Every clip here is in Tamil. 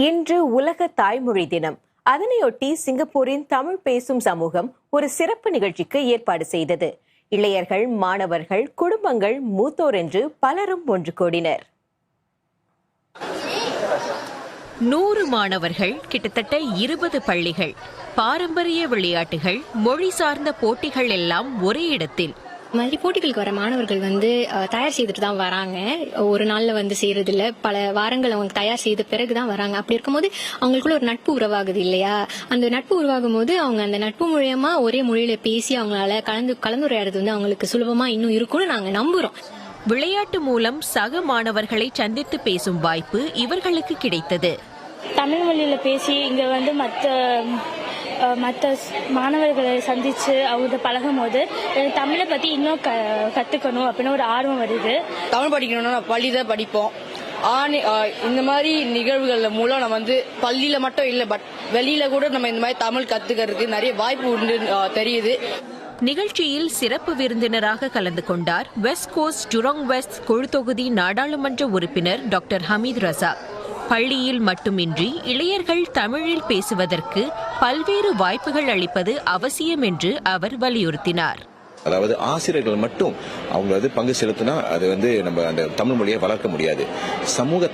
இன்று உலக தாய்மொழி தினம். அதனையொட்டி சிங்கப்பூரின் தமிழ் பேசும் சமூகம் ஒரு சிறப்பு நிகழ்ச்சிக்கு ஏற்பாடு செய்தது. இளையர்கள், மாணவர்கள், குடும்பங்கள், மூத்தோர் என்று பலரும் ஒன்று கூடினர். 100 மாணவர்கள், கிட்டத்தட்ட 20 பள்ளிகள், பாரம்பரிய விளையாட்டுகள், மொழி சார்ந்த போட்டிகள் எல்லாம் ஒரே இடத்தில். மாதிரி போட்டிகளுக்கு வர மாணவர்கள் தயார் செய்துட்டு தான் வராங்க. ஒரு நாள்ல செய்யறது இல்ல, பல வாரங்கள் அவங்க தயார் செய்த பிறகுதான் வராங்க. அப்படி இருக்கும்போது அவங்களுக்குள்ள ஒரு நட்பு உருவாகுது இல்லையா? அந்த நட்பு உருவாகும் போது அவங்க அந்த நட்பு மூலியமா ஒரே மொழியில பேசி அவங்களால கலந்துரையாடுறது அவங்களுக்கு சுலபமா இன்னும் இருக்கும்னு நாங்க நம்புறோம். விளையாட்டு மூலம் சக மாணவர்களை சந்தித்து பேசும் வாய்ப்பு இவர்களுக்கு கிடைத்தது. தமிழ் மொழியில பேசி இங்க மற்ற மாணவர்களை சந்திச்சு அவங்க பழகும் போது தமிழை பத்தி இன்னும் கத்துக்கணும் அப்படின்னு ஒரு ஆர்வம் வருது. தமிழ் படிக்கணும்னா நான் பள்ளி தான் படிப்போம். இந்த மாதிரி நிகழ்வுகள் மூலம் நம்ம பள்ளியில மட்டும் இல்ல, பட் வெளியில கூட நம்ம இந்த மாதிரி தமிழ் கத்துக்கிறதுக்கு நிறைய வாய்ப்பு உண்டு தெரியுது. நிகழ்ச்சியில் சிறப்பு விருந்தினராக கலந்து கொண்டார் வெஸ்ட் கோஸ்ட் ஜுராங் வெஸ்ட் குழு தொகுதி நாடாளுமன்ற உறுப்பினர் டாக்டர் ஹமீத் ரசா. பள்ளியில் மட்டுமின்றி இளையர்கள் தமிழில் பேசுவதற்கு பல்வேறு வாய்ப்புகள் அளிப்பது அவசியம் என்று அவர் வலியுறுத்தினார். அதாவது ஆசிரியர்கள் மட்டும் அவங்க பங்கு செலுத்தினா அது நம்ம அந்த தமிழ் மொழியை வளர்க்க முடியாது. சமூக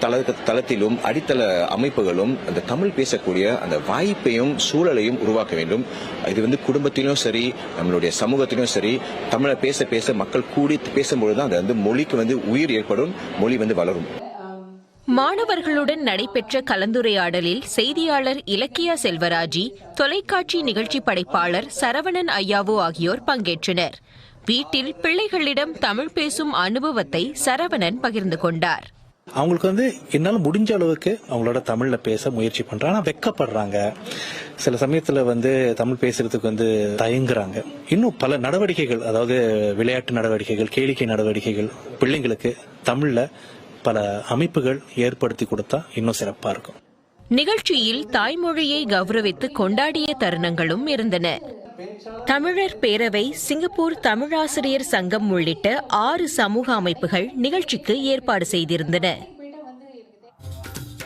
தளத்திலும் அடித்தள அமைப்புகளும் அந்த தமிழ் பேசக்கூடிய அந்த வாய்ப்பையும் சூழலையும் உருவாக்க வேண்டும். இது குடும்பத்திலும் சரி, நம்மளுடைய சமூகத்திலும் சரி, தமிழை பேச பேச மக்கள் கூடி பேசும்பொழுதுதான் அது மொழிக்கு உயிர் ஏற்படும், மொழி வளரும். மாணவர்களுடன் நடைபெற்ற கலந்துரையாடலில் செய்தியாளர் இலக்கியா செல்வராஜி, தொலைக்காட்சி நிகழ்ச்சி படைப்பாளர் சரவணன் ஐயாவு ஆகியோர் பங்கேற்றனர். வீட்டில் பிள்ளைகளிடம் தமிழ் பேசும் அனுபவத்தை சரவணன் பகிர்ந்து கொண்டார். அவங்களுக்கு என்னால முடிஞ்ச அளவுக்கு அவங்களோட தமிழ்ல பேச முயற்சி பண்றாங்க. ஆனா வெக்கப்படுறாங்க. சில சமயத்துல தமிழ் பேசுறதுக்கு தயங்குறாங்க. இன்னும் பல நடவடிக்கைகள், அதாவது விளையாட்டு நடவடிக்கைகள், கேளிக்கை நடவடிக்கைகள், பிள்ளைங்களுக்கு தமிழ்ல பல அமைப்புகள் ஏற்படுத்தி கொடுத்தா இன்னும் சிறப்பா இருக்கும். நிகழ்ச்சியில் தாய்மொழியை கௌரவித்து கொண்டாடிய தருணங்களும் இருந்தன. தமிழர் பேரவை, சிங்கப்பூர் தமிழாசிரியர் சங்கம் உள்ளிட்ட 6 சமூக அமைப்புகள் நிகழ்ச்சிக்கு ஏற்பாடு செய்திருந்தன.